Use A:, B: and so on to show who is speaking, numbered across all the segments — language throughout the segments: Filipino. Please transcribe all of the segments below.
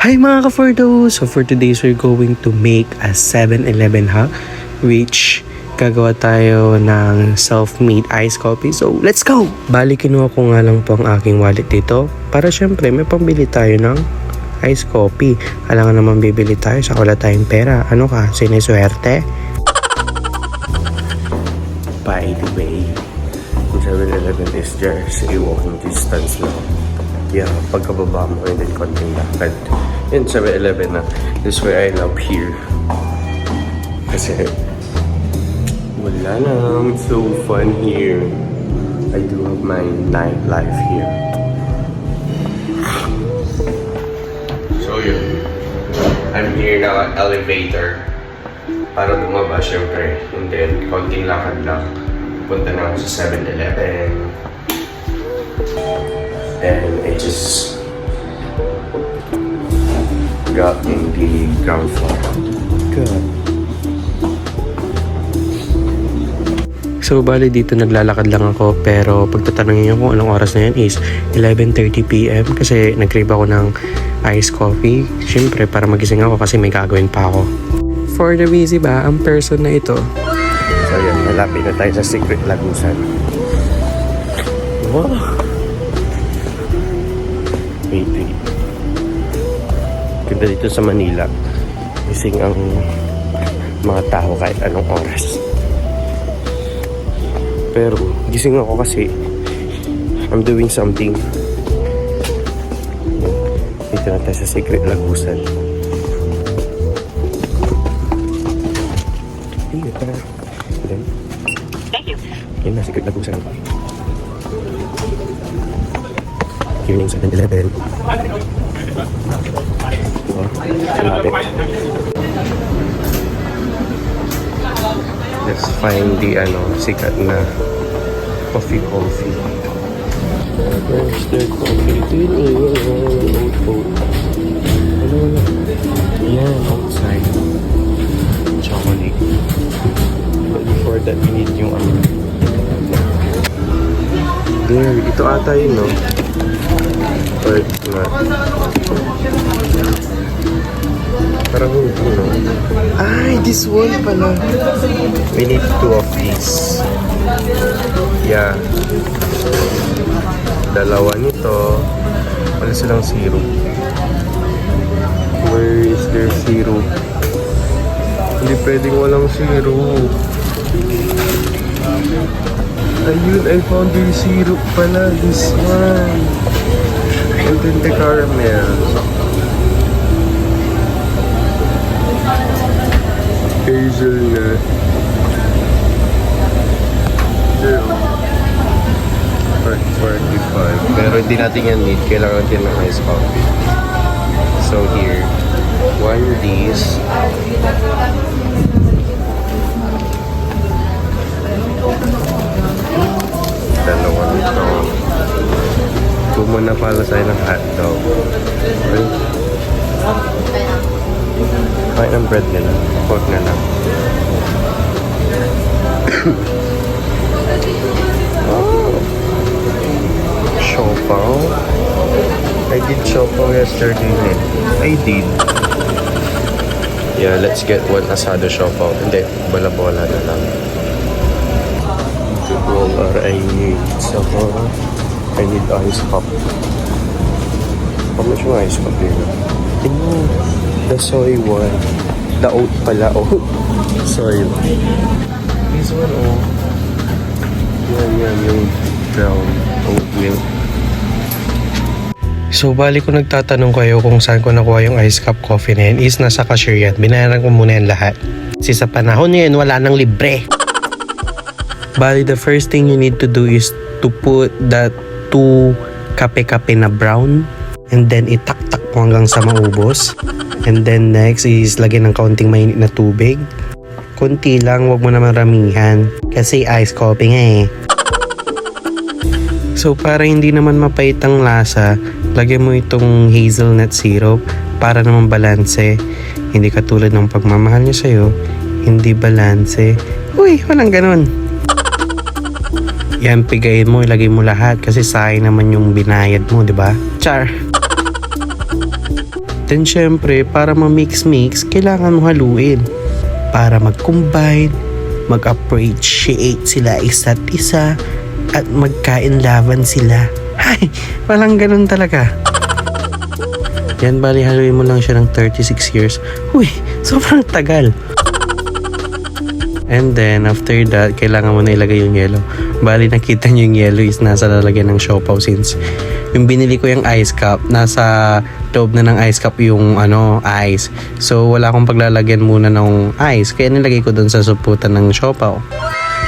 A: Hi mga ka-Fordo! So for today's we're going to make a 7-Eleven hack, which gagawa tayo ng self-made iced coffee. So let's go! Bali kinuha ko nga lang po ang aking wallet dito para syempre may pambili tayo ng iced coffee. Kailangan naman bibili tayo sa wala tayong pera. Ano ka? Siniswerte? By the way, 7-Eleven is just a walking distance lang. Yeah, pagkababa mo and then konting lakad. In 7-Eleven na. This way I love here. Kasi wala lang. It's so fun here. I do have my nightlife here. So yun. I'm here now at elevator. Para bumaba syempre. And then konting lakad lang. Punta na ako sa 7-Eleven. And I just got in the ground floor. Good. So, bali dito naglalakad lang ako pero pagtatanungin niyo kung anong oras na yan is 11:30 PM kasi nag-crave ako ng iced coffee. Siyempre, para magising ako kasi may gagawin pa ako. For the busy ba, ang person na ito? So, yan. Malapit na tayo sa Secret Lagusan. Wow! Wait. Ganda dito sa Manila. Gising ang mga tao kahit anong oras. Pero gising ako kasi I'm doing something. Dito na tayo sa Secret Lagusan. Dito na. Then, thank you. Yan na, Secret Lagusan. Yun yung 7-Eleven. Let's find the sikat na coffee. Where's the coffee? Yan, outside. Chocolate. But before that, we need yung there, ito ata yun, no? Or not. Parang hindi, no? Ay, this one pala. We need 2 of these. Yeah. Dalawa nito. Wala silang syrup. Where is their syrup? Hindi pwedeng walang syrup. Ayun, I found their syrup pala. This one. And then the caramel. Hazelnut. 45. Pero hindi natin yan need. Kailangan natin ng iced coffee. So here, one of these. Dalawa nito. Muna pala sa'yo ng hotdog. Okay. Kahit ng bread nila. Pork na lang. Oh. Siopaw. I did siopaw yesterday. I did. Yeah, let's get one asado siopaw. Hindi, bola-bola na lang. I need I need ice cup. How much yung ice cup yun? The soy one. The oat pala. Oh, soy. This one, oh. Yan, yung brown oat milk. So, bali ko nagtatanong kayo kung saan ko nakuha yung ice cup coffee na yan is nasa cashier yan. Binayaran ko muna yan lahat. Kasi sa panahon ngayon, wala nang libre. Bali, the first thing you need to do is to put that 2 kape-kape na brown and then itaktak mo hanggang sa maubos. And then next is lagyan ng kaunting mainit na tubig. Kunti lang, wag mo naman ramihan kasi iced coffee nga eh. So para hindi naman mapait ang lasa, lagyan mo itong hazelnut syrup para naman balanse. Hindi katulad ng pagmamahal niya sa'yo, hindi balanse. Uy, walang ganun. Yan, pigayin mo, ilagay mo lahat kasi sayang naman yung binayad mo, di ba? Char! Then syempre, para ma-mix-mix, kailangan mo haluin. Para mag-combine, mag-appreciate sila isa't isa, at magkain-laban sila. Ay, walang ganun talaga. Yan, bali haluin mo lang siya ng 36 years. Uy, sobrang tagal. And then, after that, kailangan mo na ilagay yung yelo. Bali, nakita nyo yung yelo is nasa lalagyan ng siopaw since yung binili ko yung ice cup, nasa loob na ng ice cup yung ice. So, wala akong paglalagyan muna ng ice. Kaya nilagay ko dun sa suputan ng siopaw.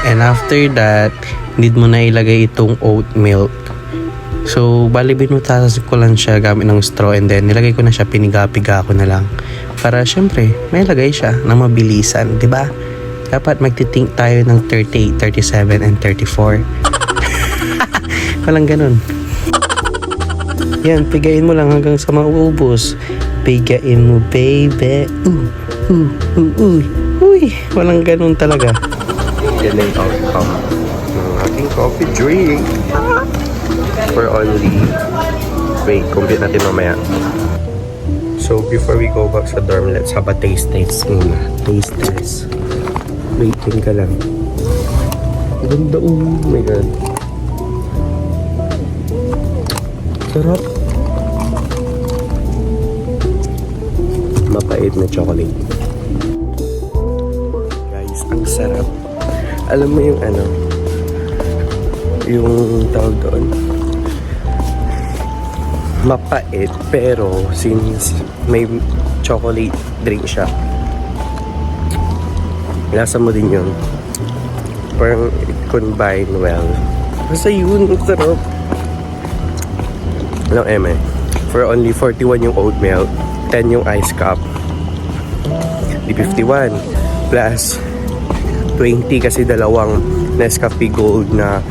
A: And after that, need mo na ilagay itong oat milk. So, bali binutasan ko lang siya gamit ng straw and then nilagay ko na siya, piniga-piga ko na lang. Para syempre, may lagay siya na mabilisan, di ba? Dapat magtitink tayo ng 38, 37, and 34. Walang ganun. Yan, pigain mo lang hanggang sa maubos. Pigain mo, baby. Uy, walang ganun talaga. Yan na yung outcome ng aking coffee drink. For only... Wait, complete natin mamaya. So, before we go back sa dorm, let's have a taste test muna. Taste test. Waiting ka lang. Ganda, oh my god. Sarap. Mapait na chocolate. Guys, ang sarap. Alam mo yung yung tawag doon. Mapait, pero since may chocolate drink siya, lasa mo din yun. Parang it combine well. Basta yun, ang sarap. Alam, for only 41 yung oat milk, 10 yung ice cup, di 51 plus 20 kasi dalawang Nescafe Gold na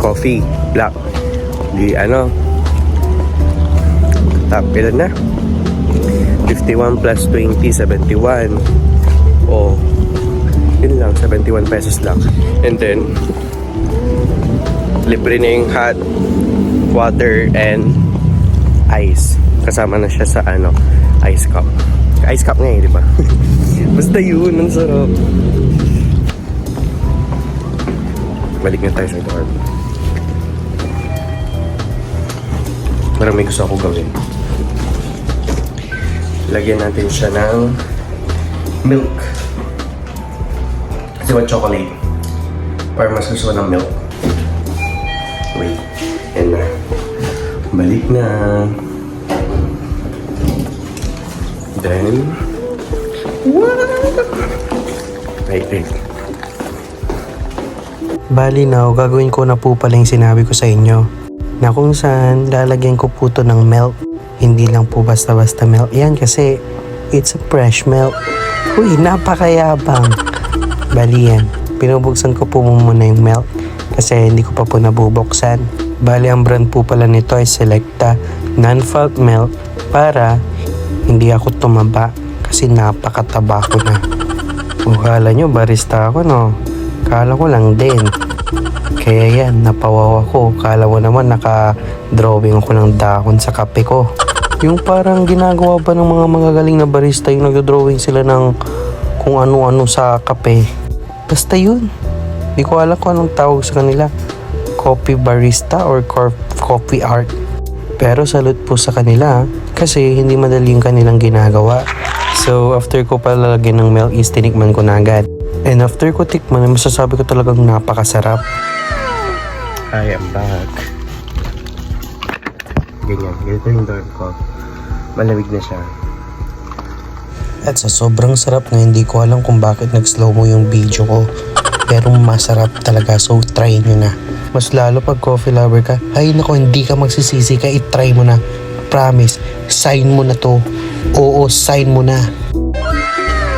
A: coffee black, di top ilan na, 51 plus 20, 71. Oh, yun lang, 71 pesos lang. And then libre na yung hot water and ice. Kasama na siya sa ice cup. Ice cup nga di ba? Basta yun, ang sarap. Balik na tayo sa dorm. Parang may gusto ako gawin. Lagyan natin siya ng milk. Kasi what chocolate? Para mas gusto ng milk. Wait. Yan na. Balik na. Then, wait. Bali now, gagawin ko na po pala yung sinabi ko sa inyo. Na kung saan lalagyan ko po to ng milk. Hindi lang po basta-basta milk. Yan kasi it's a fresh milk. Uy, napakayabang. Bali yan. Pinubuksan ko po muna yung milk. Kasi hindi ko pa po nabubuksan. Bali, ang brand po pala nito ay Selecta Non-Fat Milk para hindi ako tumaba kasi napakataba ko na. Kala nyo, barista ako, no? Kala ko lang din. Kaya yan, napawaw ako. Kala ko naman naka-drawing ako ng dahon sa kape ko. Yung parang ginagawa ba ng mga magagaling na barista, yung nag-drawing sila ng kung ano-ano sa kape. Basta yun. Di ko alam kung anong tawag sa kanila. Coffee barista or coffee art. Pero salute po sa kanila kasi hindi madali yung kanilang ginagawa. So after ko palalagyan ng milk is tinikman ko na agad. And after ko tikman, masasabi ko talagang napakasarap. I am back. Ganito yung dorm ko. Malamig na siya. At sa sobrang sarap na hindi ko alam kung bakit nag-slow mo yung video ko. Pero masarap talaga, so try nyo na. Mas lalo pag coffee lover ka, ay nako, hindi ka magsisisi ka, i-try mo na. Promise, sign mo na to. Oo, sign mo na.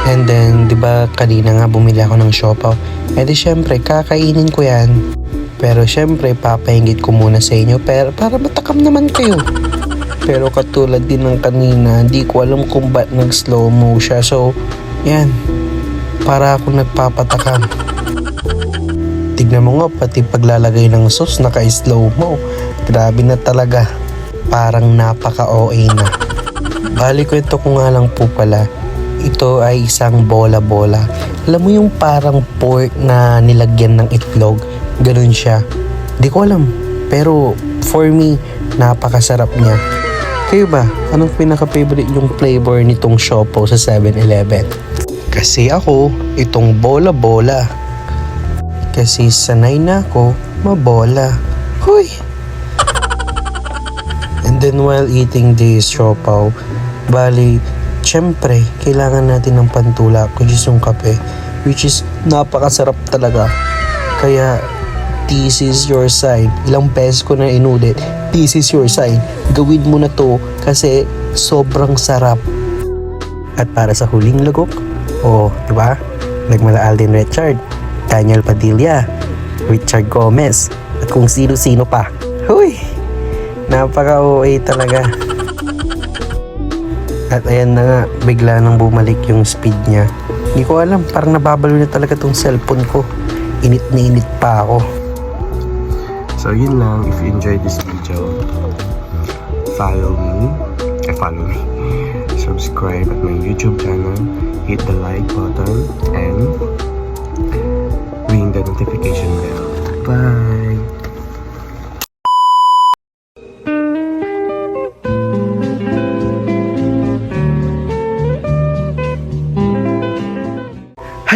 A: And then, di ba kanina nga bumili ako ng siopaw. Eh di syempre, kakainin ko yan. Pero syempre, papahinggit ko muna sa inyo para matakam naman kayo. Pero katulad din ng kanina, hindi ko alam kung ba't nag-slow mo siya. So, yan. Para ako nagpapatakam. Tignan mo nga, pati paglalagay ng sauce, naka-slow mo. Grabe na talaga. Parang napaka-OA na. Bali, kwento ko nga lang po pala. Ito ay isang bola-bola. Alam mo yung parang pork na nilagyan ng itlog? Ganun siya. Di ko alam. Pero for me, napakasarap niya. Kayo ba? Anong pinaka-favorite yung flavor nitong Siopaw sa 7-Eleven? Kasi ako, itong bola-bola. Kasi sanay na ako mabola. Huy! And then while eating this siopaw, bali, syempre, kailangan natin ng pantulak, which is yung kape, which is napakasarap talaga. Kaya, this is your sign. Ilang beses ko na inulit, this is your sign. Gawin mo na to kasi sobrang sarap. At para sa huling lagok, diba? Nagmala Alden Richard, Daniel Padilla, Richard Gomez, at kung sino-sino pa. Huy! Napaka-OA talaga. At ayan na nga, bigla nang bumalik yung speed niya. Hindi ko alam, parang nababalo na talaga tong cellphone ko. Init na init pa ako. So yun lang, if you enjoyed this video, follow me. Subscribe at my YouTube channel, hit the like button, and ring the notification bell. Bye!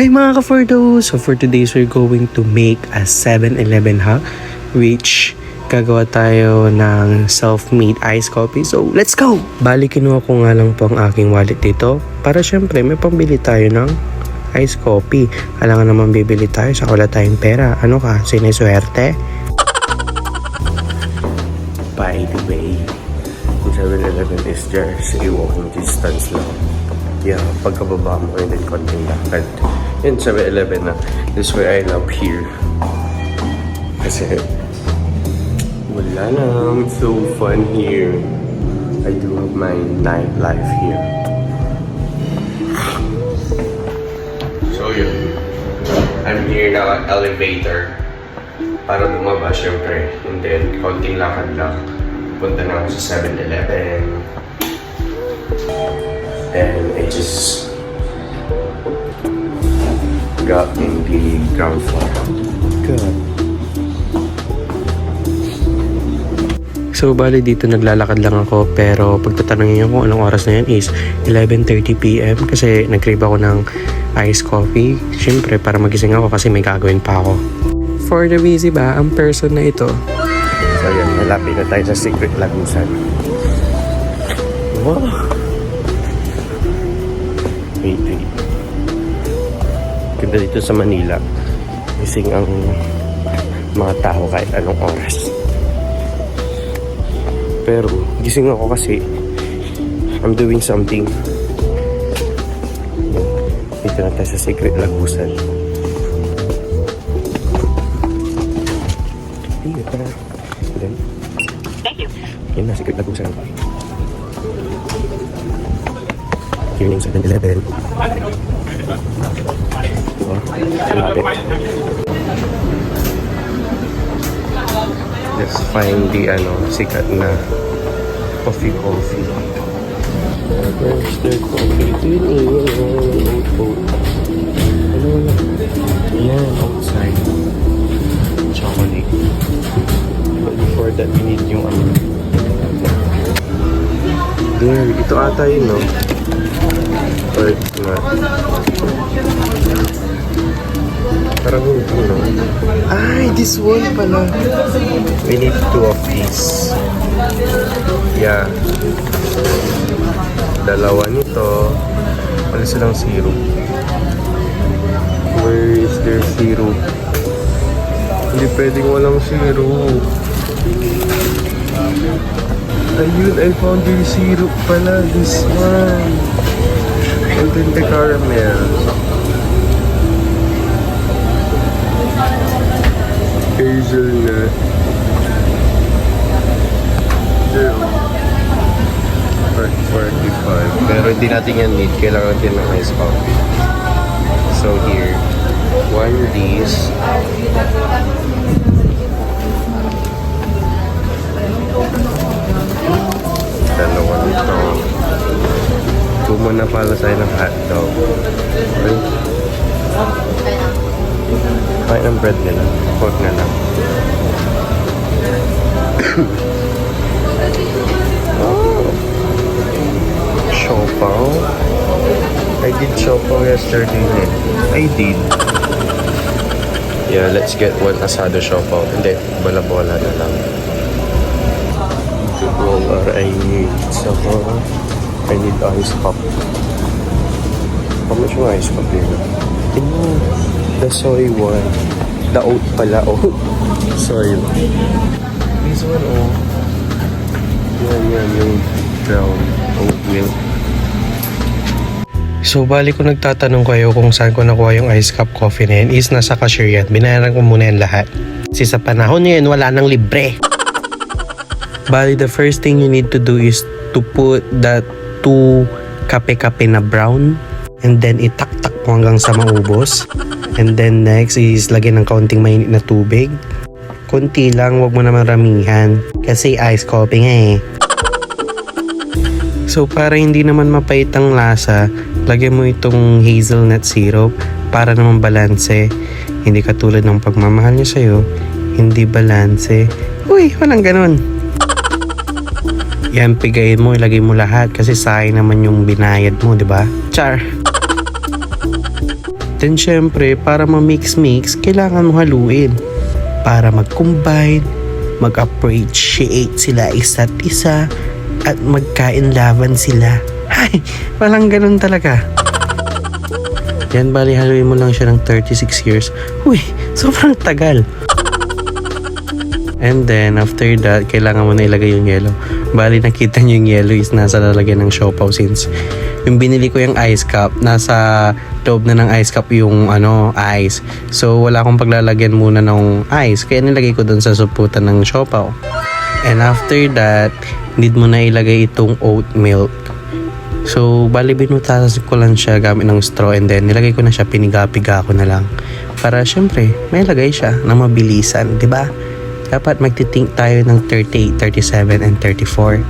A: Hi mga ka-Fordo! So for today's we're going to make a 7-Eleven hack, which gagawa tayo ng self-made iced coffee. So let's go! Bali, kinuha ko nga lang po ang aking wallet dito para syempre may pambili tayo ng iced coffee. Kailangan naman bibili tayo sa wala tayong pera. Ano ka? Siniswerte? By the way, yung 7-Eleven is just a walking distance lang. Yeah, pagkababa mo and then konting lakad. Yun, 7-Eleven na. This way I love here. Kasi, wala na. It's so fun here. I do have my nightlife here. So yun. I'm here na elevator. Para bumaba syempre. And then, konting lakad lang. Punta na ako sa 7-Eleven. And I just got in the ground floor. Good. So, bali dito naglalakad lang ako, pero pagtatanungin nyo kung anong oras na yan is 11:30 PM kasi nag-crave ako ng iced coffee. Siyempre, para magising ako kasi may gagawin pa ako. For the busy ba, ang person na ito? So, yan. Malapit na tayo sa Secret Lagusan. Wow! Wait. Ganda dito sa Manila. Gising ang mga tao kahit anong oras. Pero gising ako kasi I'm doing something. Dito na tayo sa Secret Lagusan. Thank you. Yan na, Secret Lagusan. Here yung 7-Eleven. Malapit. Let's find the sikat na coffee. Where's the coffee? Yan, outside. Chocolate. But before that, we need yung there, ito ata yun, no? Or not. Parang hindi, no? Ay, this one pala. We need 2 of these. Yeah. 2 nito. Wala silang syrup. Where is their syrup? Hindi pwedeng walang syrup. Ayun, I found their syrup pala. This one. And then the caramel. Hazelnut. There. 45. Pero hindi natin yan need. Kailangan din ng ice coffee. So here, 1 of these. Dalawa nito. ng bread nila. Huwag na lang. Oh. Siopaw. I did siopaw yesterday. I did. Yeah, let's get one asado siopaw. Hindi, bola-bola na lang. What I need. So, I need ice cup. How much yung ice cup yun? The soy one. The oat pala, oh. Soy. This one, oh. Yan, yung brown oat milk. So, bali ko nagtatanong kayo kung saan ko nakuha yung ice cup coffee na yan is nasa cashier yan. Binayaran ko muna yan lahat. Kasi sa panahon na yun, wala nang libre. Bali, the first thing you need to do is to put that 2 kape-kape na brown and then itaktak mo hanggang sa maubos. And then next is lagyan ng kaunting mainit na tubig. Kunti lang, wag mo naman ramihan kasi ice coffee nga eh. So para hindi naman mapait ang lasa, lagyan mo itong hazelnut syrup para naman balanse. Hindi katulad ng pagmamahal niya sa'yo, hindi balanse. Uy, walang ganun. Yan, pigayin mo, ilagay mo lahat kasi sayang naman yung binayad mo, di ba? Char! Then syempre, para ma-mix-mix, kailangan mo haluin. Para mag-combine, mag-appreciate sila isa't isa, at magkain laban sila. Ay, walang ganun talaga. Yan, bali haluin mo lang siya ng 36 years. Uy, sobrang tagal. And then, after that, kailangan mo na ilagay yung yelo. Bali, nakita nyo yung yelo is nasa lalagyan ng siopaw since yung binili ko yung ice cup, nasa loob na ng ice cup yung ice. So, wala akong paglalagyan muna ng ice. Kaya nilagay ko dun sa suputan ng siopaw. And after that, need mo na ilagay itong oat milk. So, bali binutasan ko lang siya gamit ng straw and then nilagay ko na siya, piniga-piga ko na lang. Para syempre, may lagay siya na mabilisan, di ba? Dapat magtitink tayo ng 38, 37, and 34.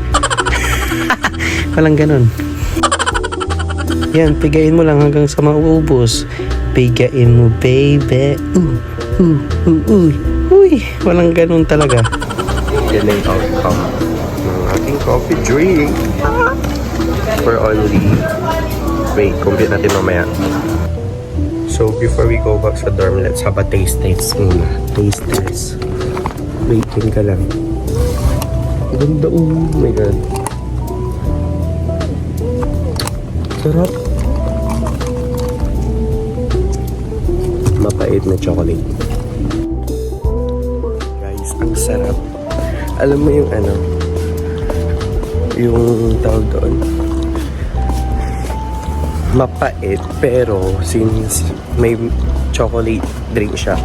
A: Walang ganun. Yan, pigain mo lang hanggang sa maubos. Pigain mo, baby. Uy, walang ganun talaga. Yan ang outcome ng ating coffee drink. For only... Wait, complete natin mamaya. So, before we go back sa dorm, let's have a taste test muna. Taste test. Waiting ka lang. Ganda, oh my god. Sarap. Mapait na chocolate. Guys, ang sarap. Alam mo yung yung tawag doon, mapait pero since may chocolate drink siya,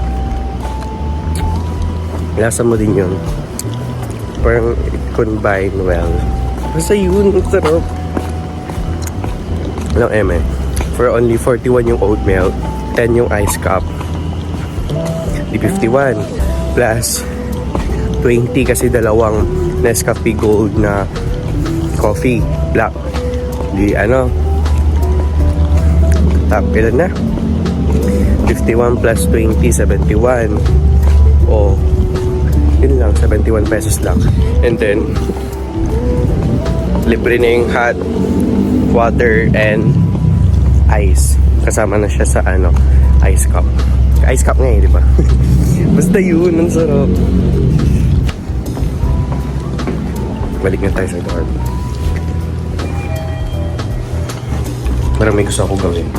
A: lasa mo din yun, parang it combine well. Basta yun, ang sarap. Walang for only 41 yung oat milk, 10 yung ice cup, di 51 plus 20 kasi dalawang Nescafe Gold na coffee black. Di top ilan na? 51 plus 20, 71. O yun lang, 71 pesos lang. And then libre na yung hot water and ice. Kasama na siya sa ice cup. Ice cup nga di ba? Basta yun, ang sarap. Balik na tayo sa dorm. Parang may gusto ako gawin.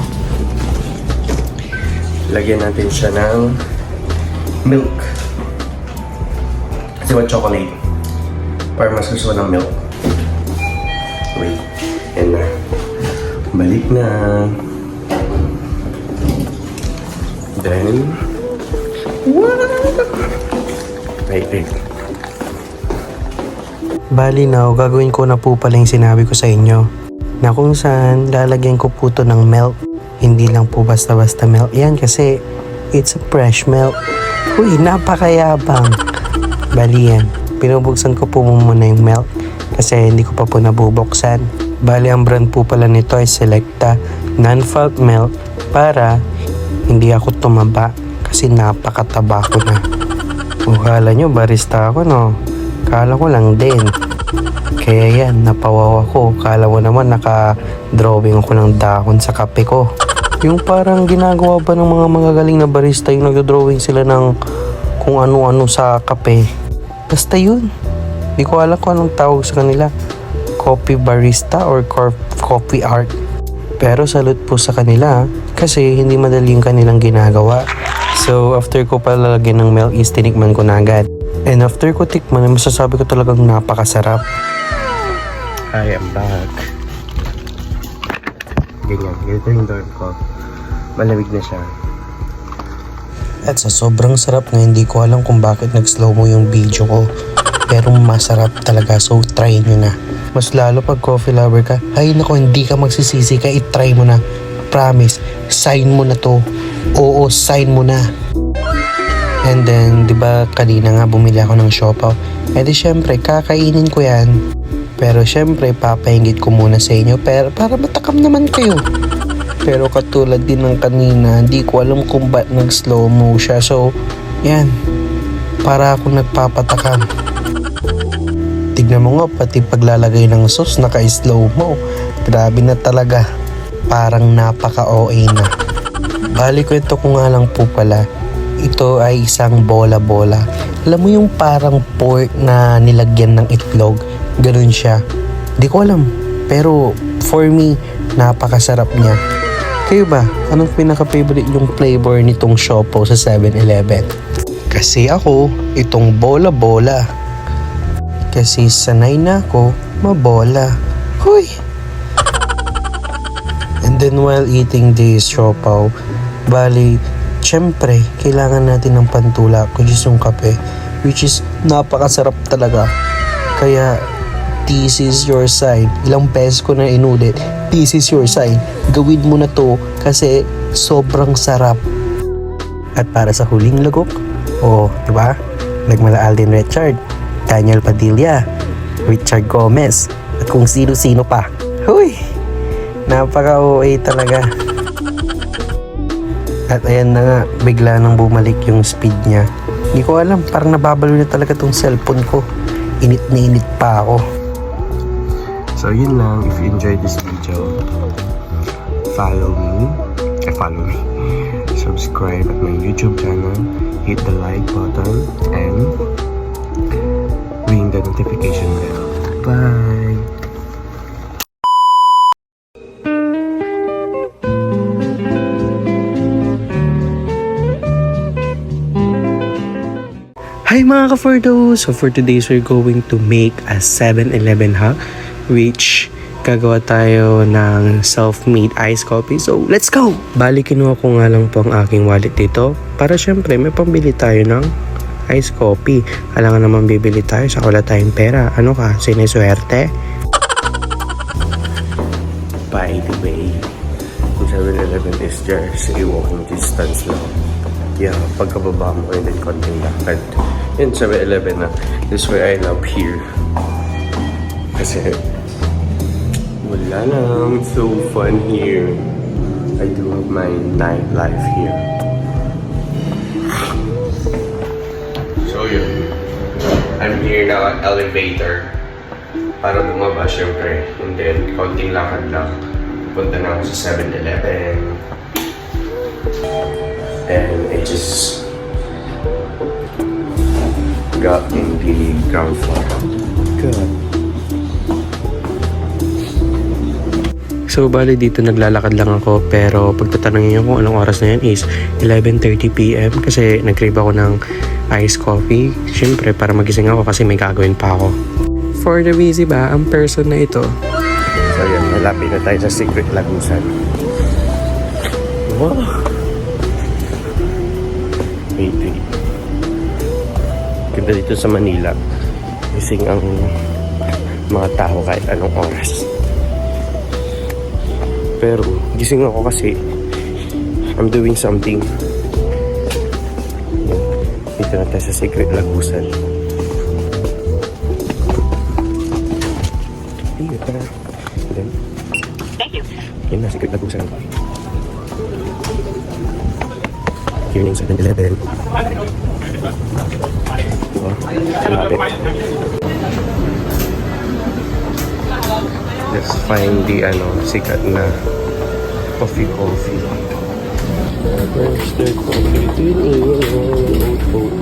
A: Lagyan natin siya ng milk. Kasi what chocolate? Para mas gusto ng milk. Wait. Yan na. Balik na. Then... Wait. Bali now, gagawin ko na po pala yung sinabi ko sa inyo. Na kung saan lalagyan ko po to ng milk. Hindi lang po basta-basta milk. Yan kasi it's a fresh milk. Uy, napakayabang. Bali yan. Pinubuksan ko po muna yung milk. Kasi hindi ko pa po nabubuksan. Bali ang brand po pala nito ay Selecta Non-Falt Milk. Para hindi ako tumaba. kasi napakataba ko na. Kung kala nyo barista ako, no? Kala ko lang din. Kaya yan, napawaw ako. Kala mo naman naka-drawing ako ng dahon sa kape ko. Yung parang ginagawa ba ng mga magagaling na barista, yung nagdo-drawing sila ng kung ano-ano sa kape. Basta yun. Di ko alam kung anong tawag sa kanila. Coffee barista or coffee art. Pero salute po sa kanila kasi hindi madali yung kanilang ginagawa. So after ko palalagyan ng milk is tinikman ko na agad. And after ko tikman, masasabi ko talagang napakasarap. I am back. Ganyan, ganito yung door ko. Malamig na siya. At sa sobrang sarap nga, hindi ko alam kung bakit nag-slow mo yung video ko. Pero masarap talaga, so try nyo na. Mas lalo pag coffee lover ka, ay nako, hindi ka magsisisi ka, i-try mo na. Promise, sign mo na to. Oo, sign mo na. And then, di ba kanina nga bumili ako ng siopaw. Eh di syempre, kakainin ko yan. Pero syempre, papahinggit ko muna sa inyo pero para matakam naman kayo. Pero katulad din ng kanina, hindi ko alam kung ba't nag-slow mo siya. So, yan. Para ako nagpapatakam. Tignan mo nga, pati paglalagay ng sauce, naka-slow mo. Grabe na talaga. Parang napaka-OA na. Bali kwento ko nga lang po pala. Ito ay isang bola-bola. Alam mo yung parang pork na nilagyan ng itlog? Ganun siya. Di ko alam. Pero for me, napakasarap niya. Kayo ba? Anong pinaka-favorite yung flavor nitong siopaw sa 7-Eleven? Kasi ako, itong bola-bola. Kasi sanay na ako mabola. Huy! And then while eating this siopaw, bali, syempre, kailangan natin ng pantulak, which is yung kape, which is napakasarap talaga. Kaya, this is your sign. Ilang beses ko na inulit, this is your sign. Gawin mo na to kasi sobrang sarap. At para sa huling lagok, diba? Nagmala Alden Richard, Daniel Padilla, Richard Gomez, at kung sino-sino pa. Huy! Napaka-OA talaga. At ayan na nga, bigla nang bumalik yung speed niya. Hindi ko alam, parang nababalo na talaga tong cellphone ko. Init na init pa ako. So yun lang, if you enjoyed this video, follow me, subscribe at my YouTube channel, hit the like button, and ring the notification bell. Bye! Hi mga ka-Fordo! So for today's we're going to make a 7-Eleven hack, which gagawa tayo ng self-made iced coffee. So let's go! Bali kinuha ko nga lang po ang aking wallet dito para syempre may pambili tayo ng iced coffee. Kailangan naman bibili tayo sa wala tayong pera. Ano ka? Siniswerte? By the way, yung 7-Eleven is just a walking distance lang. Yeah, pagkababa mo and then konting lakad. Yun, 7-Eleven na. This is why I love here. Kasi, wala lang. It's so fun here. I do have my nightlife here. So yun. I'm here now at elevator. Para bumaba syempre. And then, konting lakad lang. Punta na ako sa 7-Eleven. And I just got in the ground floor. Good. So, bali dito naglalakad lang ako pero pagtatanungin nyo kung anong oras na yan is 11:30 PM kasi nag-crave ako ng iced coffee. Siyempre, para magising ako kasi may gagawin pa ako. For the busy ba, ang person na ito? So, yan. Malapit na tayo sa Secret Lagusan. Wow! Wait. Ganda dito sa Manila. Gising ang mga tao kahit anong oras. Pero gising ako kasi I'm doing something. Dito na tayo sa Secret Lagusan. Hindi pa. Then, thank you. Yan na, Secret Lagusan. here ng 7-Eleven. Diba? Malapit. Let's find the sikat na coffee. Where's the coffee? Oat.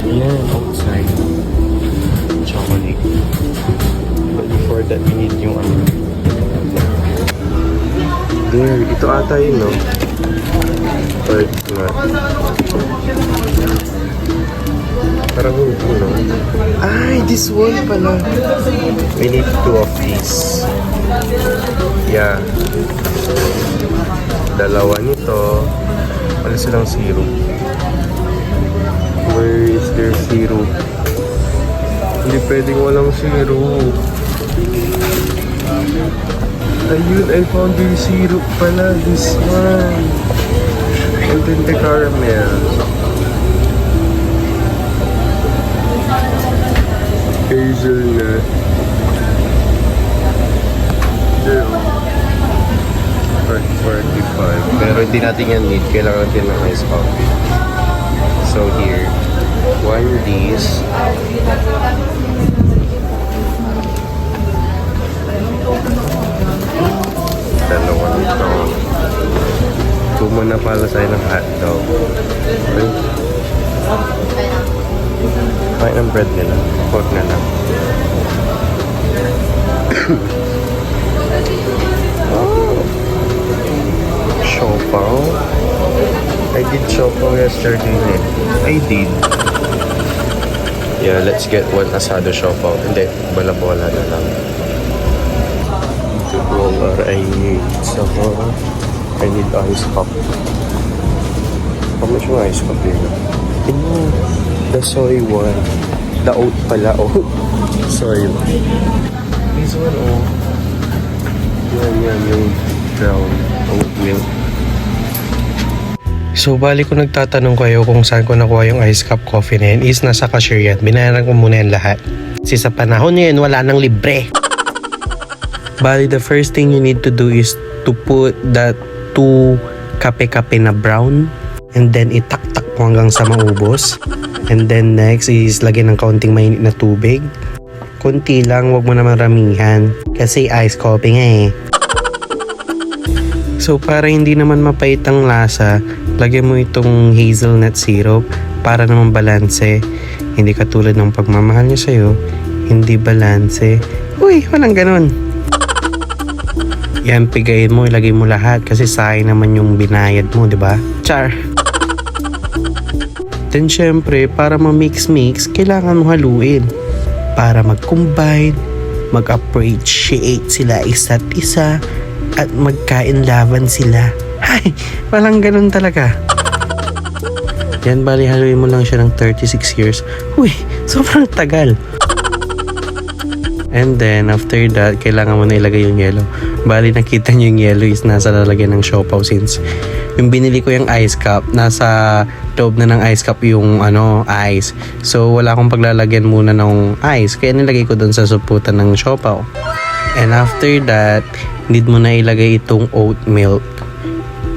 A: Yan, outside. Chocolate. But before that, we need yung there, ito ata yun, no? Or not. Parang hindi, no? Ay, this one pala. We need 2 of these. Yeah. So, 2 nito. Wala silang syrup. Where is their syrup? Hindi pwedeng walang syrup. Ayun, I found their syrup pala. This one. And then the caramel. Hazelnut. There. 45. Pero hindi natin yan need. Kailangan natin ng ice coffee. So here, 1 this. Dalawa nito. 2 muna pala sa'yo ng hotdog. Okay. Kain ng bread nila. Pork na lang. Oh. Siopaw. I did siopaw yesterday. I did. Yeah, let's get 1 asado siopaw. Hindi, balabola na lang. What I need. So, I need ice cup. How much yung ice cup yun? The soy one. The oat pala. Oh, soy one. This one, oh. Yan, yung brown oat milk. So, bali ko nagtatanong kayo kung saan ko nakuha yung ice cup coffee na yan is nasa cashier yan. Binayaran ko muna yan lahat. Kasi sa panahon na yan, wala nang libre. Bali, the first thing you need to do is to put that 2 kape-kape na brown and then itaktak mo hanggang sa maubos. And then next is lagyan ng kaunting mainit na tubig. Kunti lang, wag mo naman ramihan kasi ice coffee nga eh. So para hindi naman mapait ang lasa, lagyan mo itong hazelnut syrup para naman balanse. Hindi katulad ng pagmamahal niya sa'yo, hindi balanse. Uy, walang ganun. Yan, pigayin mo, ilagay mo lahat kasi sayang naman yung binayad mo, di ba? Char! Then syempre, para ma-mix-mix, kailangan mo haluin. Para mag-combine, mag-appreciate sila isa't isa, at magkain-laban sila. Ay, walang ganun talaga. Yan, bali haluin mo lang siya ng 36 years. Uy, sobrang tagal. And then, after that, kailangan mo na ilagay yung yellow. Bali, nakita nyo yung yellow is nasa lalagyan ng siopaw since yung binili ko yung ice cup, nasa loob na ng ice cup yung ice. So, wala akong paglalagyan muna ng ice. Kaya nilagay ko dun sa suputan ng siopaw. And after that, need mo na ilagay itong oat milk.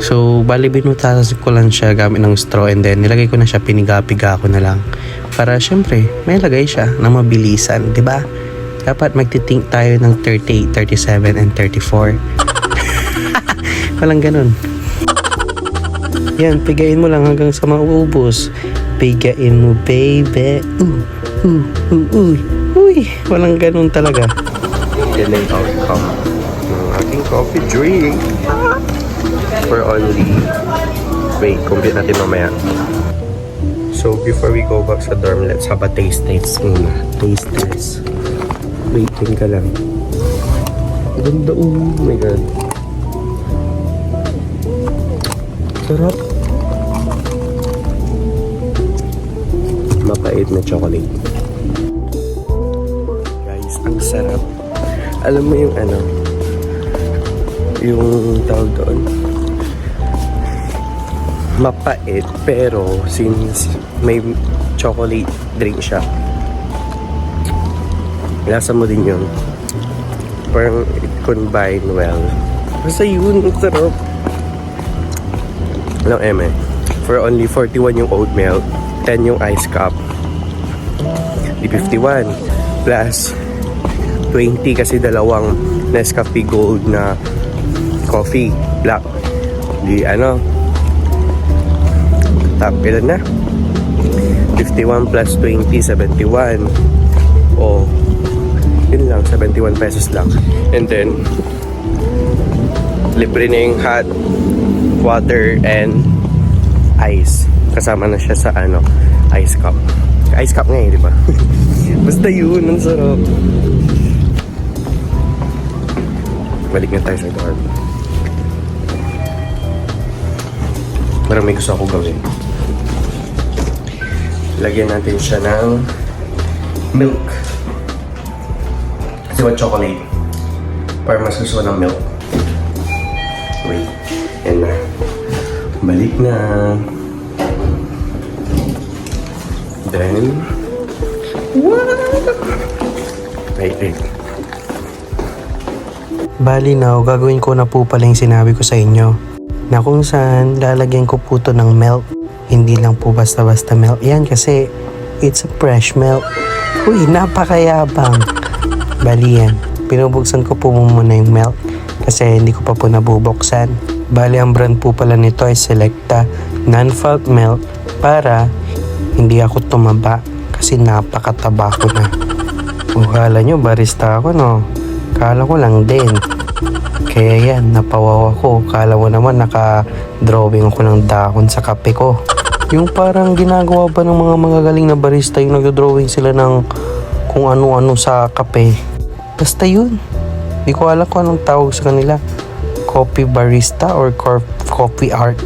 A: So, bali binutasan ko lang siya gamit ng straw and then nilagay ko na siya, piniga-piga ko na lang. Para syempre, may lagay siya na mabilisan, di ba? Dapat magtitink tayo ng 38, 37, and 34. Walang ganun. Yan, pigain mo lang hanggang sa maubos. Pigain mo, baby. Uy, walang ganun talaga. Yan ang outcome ng ating coffee drink. For only... Wait, complete natin mamaya. So, before we go back sa dorm, let's have a taste test muna. Taste test. Waiting ka lang. Ganda, oh my god. Sarap. Mapait na chocolate. Guys, ang sarap. Alam mo yung yung tawag doon. Mapait, pero since may chocolate drink siya, lasa mo din yun. Parang it combine well. Basta yun, ang sarap. Ilang eme? For only 41 yung oat milk, 10 yung ice cup. Di 51. Plus 20 kasi dalawang Nescafe Gold na coffee, black. Di ano? Top, ilan na? 51 plus 20, 71. Oh, yun lang, 71 pesos lang. And then, libre na yung hot water and ice. Kasama na siya sa ano, ice cup. Ice cup nga di ba? Basta yun, ang sarap. Balik na tayo sa dorm. Marami gusto ako gawin. Lagyan natin siya ng milk. Kasi what chocolate. Para mas gusto ng milk. Wait. Yan na. Balik na. Then, wait.
B: Bali now, gagawin ko na po pala yung sinabi ko sa inyo. Na kung saan lalagyan ko po to ng milk. Hindi lang po basta-basta milk. Yan kasi it's a fresh milk. Uy, napakayabang. Bali yan. Pinubuksan ko po muna yung milk. Kasi hindi ko pa po nabubuksan. Bali ang brand po pala nito ay Selecta Non-Fat Milk. Para hindi ako tumaba. Kasi napakataba ko na. Kala nyo barista ako no? Kala ko lang din. Kaya yan, napawaw ako. Kala mo naman naka-drawing ako ng dahon sa kape ko. Yung parang ginagawa ba ng mga magagaling na barista yung nag-drawing sila ng kung ano-ano sa kape. Basta yun. Di ko alam kung anong tawag sa kanila. Coffee barista or coffee art.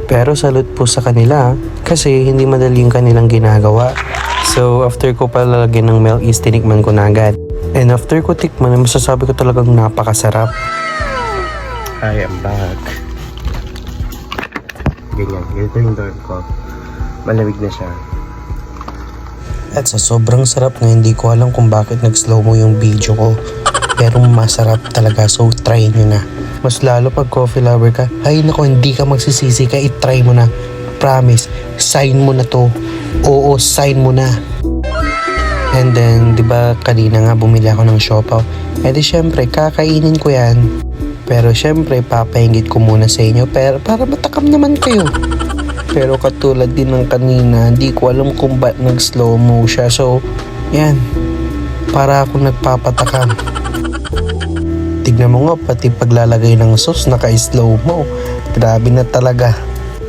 B: Pero salute po sa kanila kasi hindi madali yung kanilang ginagawa. So after ko palalagyan ng milk is tinikman ko na agad. And after ko tikman, masasabi ko talagang napakasarap.
A: I am back. Ganyan. Ganito yung dorm ko. Malamig na siya.
B: At sa sobrang sarap nga, hindi ko alam kung bakit nag-slow mo yung video ko. Pero masarap talaga, so try nyo na. Mas lalo pag coffee lover ka, ay nako, hindi ka magsisisi ka, i-try mo na. Promise, sign mo na to. Oo, sign mo na. And then, di ba kanina nga bumili ako ng siopaw. Eh di syempre, kakainin ko yan. Pero syempre, papahinggit ko muna sa inyo pero para matakam naman kayo. Pero katulad din ng kanina, hindi ko alam kung ba't nag-slow mo siya. So, yan. Para ako nagpapatakam. Tignan mo nga, pati paglalagay ng sauce, naka-slow mo. Grabe na talaga.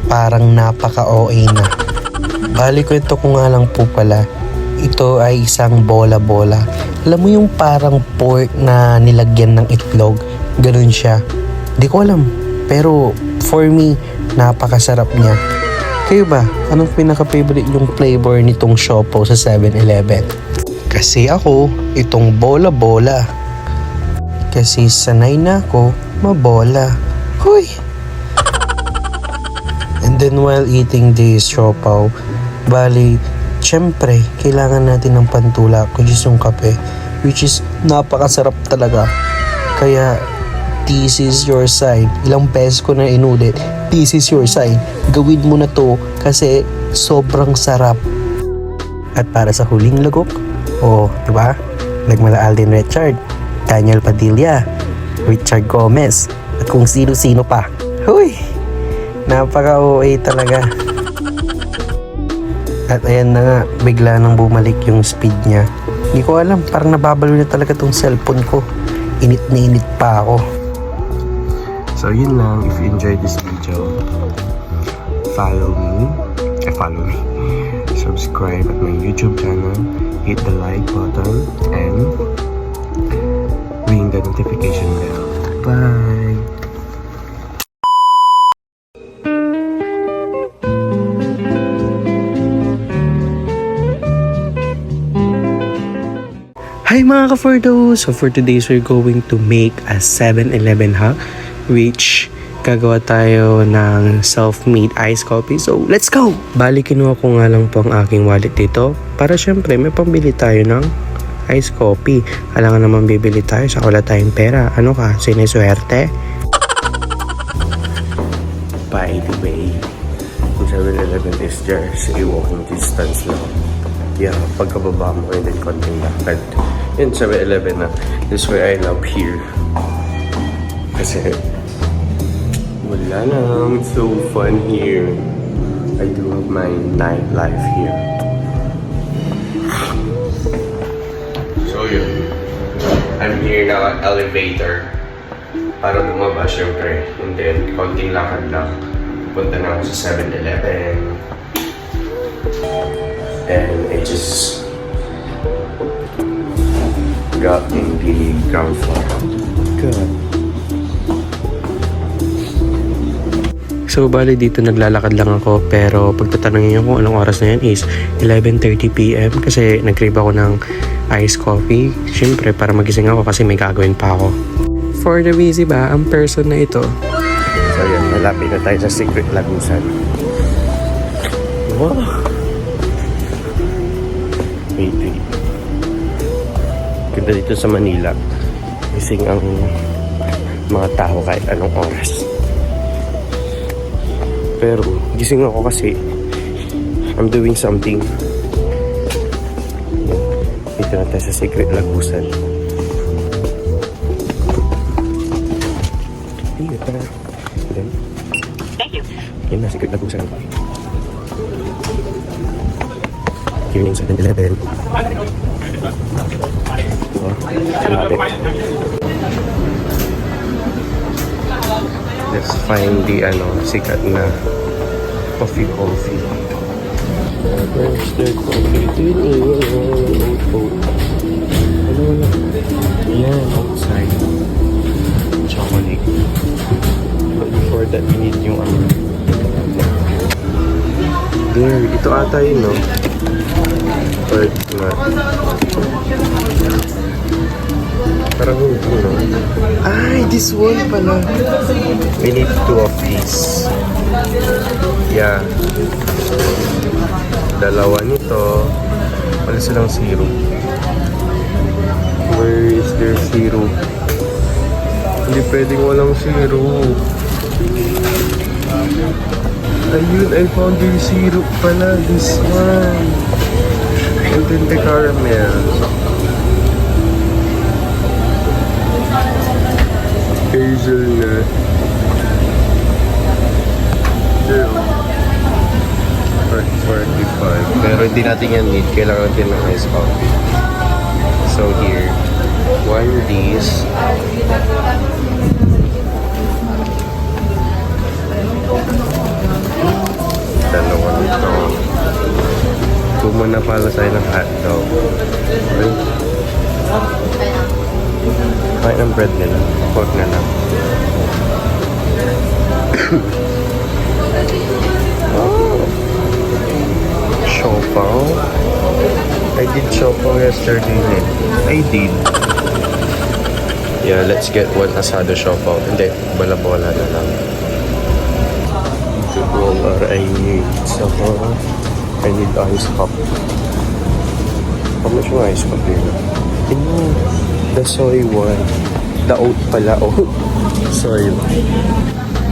B: Parang napaka-OA na. Bali kwento ko nga lang po pala. Ito ay isang bola-bola. Alam mo yung parang pork na nilagyan ng itlog? Ganun siya. Di ko alam. Pero for me, napakasarap niya. Kayo ba? Anong pinaka-favorite yung flavor nitong siopaw sa 7-Eleven? Kasi ako, itong bola-bola. Kasi sanay na ako mabola. Hoy! And then while eating this siopaw, bali, syempre, kailangan natin ng pantulak, which is yung kape, which is napakasarap talaga. Kaya, this is your sign. Ilang beses ko na inulit, this is your sign. Gawin mo na to kasi sobrang sarap. At para sa huling lagok, diba? Nagmala Alden Richard, Daniel Padilla, Richard Gomez, at kung sino-sino pa. Huy! Napaka-OA talaga. At ayan na nga, bigla nang bumalik yung speed niya. Hindi ko alam, parang nababalo na talaga tong cellphone ko. Init na init pa ako.
A: So yun lang, if you enjoyed this video, follow me, subscribe at my YouTube channel, hit the like button, and ring the notification bell. Bye! Hi mga ka-Fordo! So for today's we're going to make a 7-Eleven hack, which gagawa tayo ng self-made iced coffee. So let's go! Bali kinuha ko nga lang po ang aking wallet dito para syempre may pambili tayo ng iced coffee. Alangan naman bibili tayo sa wala tayong pera. Ano ka? Siniswerte? By the way, yung 7-Eleven is just a walking distance lang. Yeah, pagkababa mo and then konting lakad. Yun, 7-Eleven na. This is why I love here. Kasi wala lang. It's so fun here. I do have my nightlife here. So yun. I'm here now at elevator. Para lumabas syempre. And then, konting lakad lang. Punta na ako sa 7-Eleven. And I just got in the ground floor. Good. So, bali dito naglalakad lang ako, pero pagtatanungin nyo kung anong oras na yan is 11:30 PM kasi nag-crave ako ng iced coffee. Siyempre, para magising ako kasi may gagawin pa ako. For the busy ba, ang person na ito? So, yan, malapit na tayo sa Secret Lagusan. Wow! Wait. Ganda dito sa Manila. Gising ang mga tao kahit anong oras. Pero gising ako kasi I'm doing something. Dito na tayo sa Secret Lagusan. Ayun, tara. Then, thank you. Yun na, Secret Lagusan. Here yung 7-Eleven. Oh, malapit. Let's find the sikat na coffee. Where's the coffee? Wala. Yan, outside. Chocolate. But before that, we need yung there, ito ata yun, no? Or not. Parang hindi, no? Ay, this one pala. We need 2 of these. Yeah. Dalawa nito. Wala silang syrup. Where is their syrup? Hindi pwedeng walang syrup. Ayun, I found their syrup pala. This one. And then the caramel. Hazelnut. Zero. 45. Pero hindi natin yan need. Kailangan natin ng ice coffee. So here, 1 of these. Dalawa nito. Muna pala tayo ng hotdog. Okay. Kain ng bread nila. Pork na lang. Oh. Siopaw. I did siopaw yesterday. I did. Yeah, let's get one asado siopaw. Hindi, balabola na lang. Ito po ang I need. I need ice cup. How much yung ice cup here? The soy one. The oat pala. Oh, soy.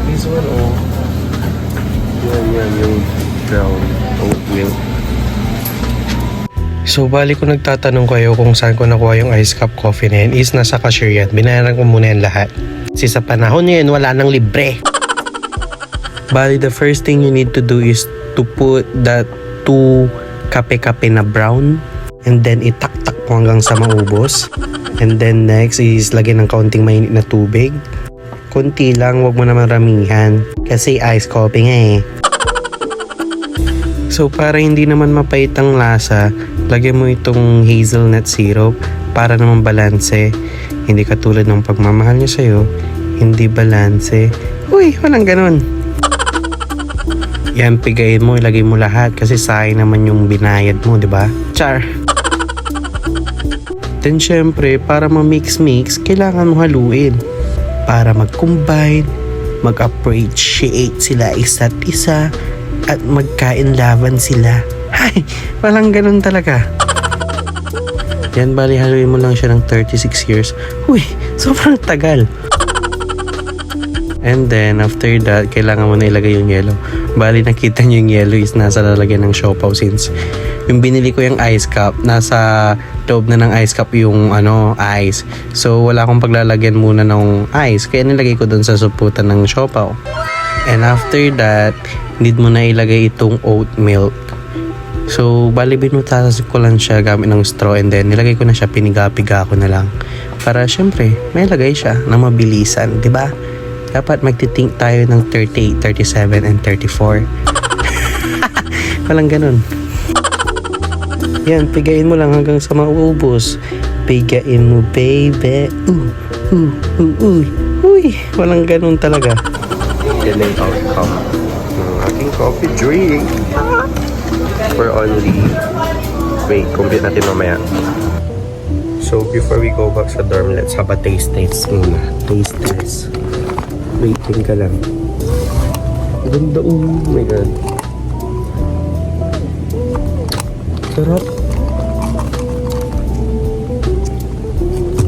A: This one, oh. Yan, yung brown oat milk. So, bali ko nagtatanong kayo kung saan ko nakuha yung ice cup coffee na yan is nasa cashier yan. Binayaran ko muna yan lahat. Kasi sa panahon ngayon, wala nang libre. Bali, the first thing you need to do is to put that 2 kape-kape na brown and then itaktak mo hanggang sa maubos. And then next is lagyan ng kaunting mainit na tubig. Kunti lang, wag mo naman ramihan kasi ice coffee nga eh. So para hindi naman mapait ang lasa, lagyan mo itong hazelnut syrup para naman balanse. Hindi katulad ng pagmamahal niya sa'yo, hindi balanse. Uy, walang ganun. Yan, pigayin mo, ilagay mo lahat kasi sayang naman yung binayad mo, di ba? Char! Then syempre, para ma-mix-mix, kailangan mo haluin. Para mag-combine, mag-appreciate sila isa't isa, at magkain-laban sila. Ay, walang ganun talaga. Yan, bali haluin mo lang siya ng 36 years. Uy, sobrang tagal. And then, after that, kailangan mo na ilagay yung yellow. Bali, nakita nyo yung yellow is nasa lalagyan ng siopaw since yung binili ko yung ice cup, nasa loob na ng ice cup yung ice. So, wala akong paglalagyan muna ng ice. Kaya nilagay ko dun sa suputan ng siopaw. And after that, need mo na ilagay itong oat milk. So, bali binutasan ko lang siya gamit ng straw and then nilagay ko na siya, piniga-piga ko na lang. Para syempre, may lagay siya na mabilisan, di ba? Dapat magtitink tayo ng 38, 37, and 34. Walang ganun. Yan, pigain mo lang hanggang sa maubos. Pigain mo, baby. Uy, walang ganun talaga. Yan ang outcome ng ating coffee drink. For only... Wait, complete natin mamaya. So, before we go back sa dorm, let's have a taste test muna. Taste test. Waiting ka lang. Ganda, oh my god. Sarap.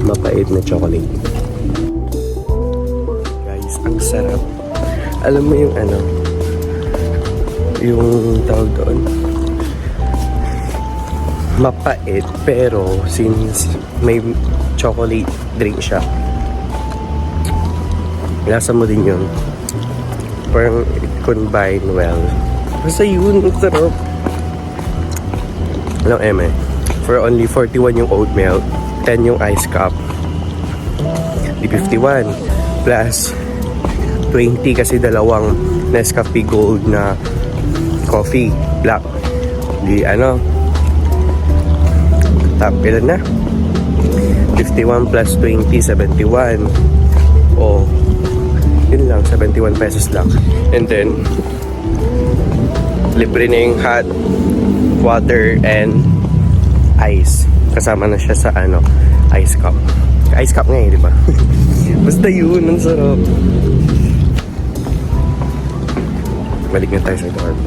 A: Mapait na chocolate. Guys, ang sarap. Alam mo yung yung tawag doon. Mapait, pero since may chocolate drink siya, lasa mo din yun. Parang it combine well. Basta yun, ang sarap. Alam, for only 41 yung oat milk, 10 yung ice cup, di 51, plus 20 kasi dalawang Nescafe Gold na coffee, black. Di top ilan na? 51 plus 20, 71. Oh, yun lang, 71 pesos lang. And then, libre na yung hot water and ice. Kasama na siya sa ice cup. Ice cup nga di ba? Basta yun, ang sarap. Balik na tayo sa dorm.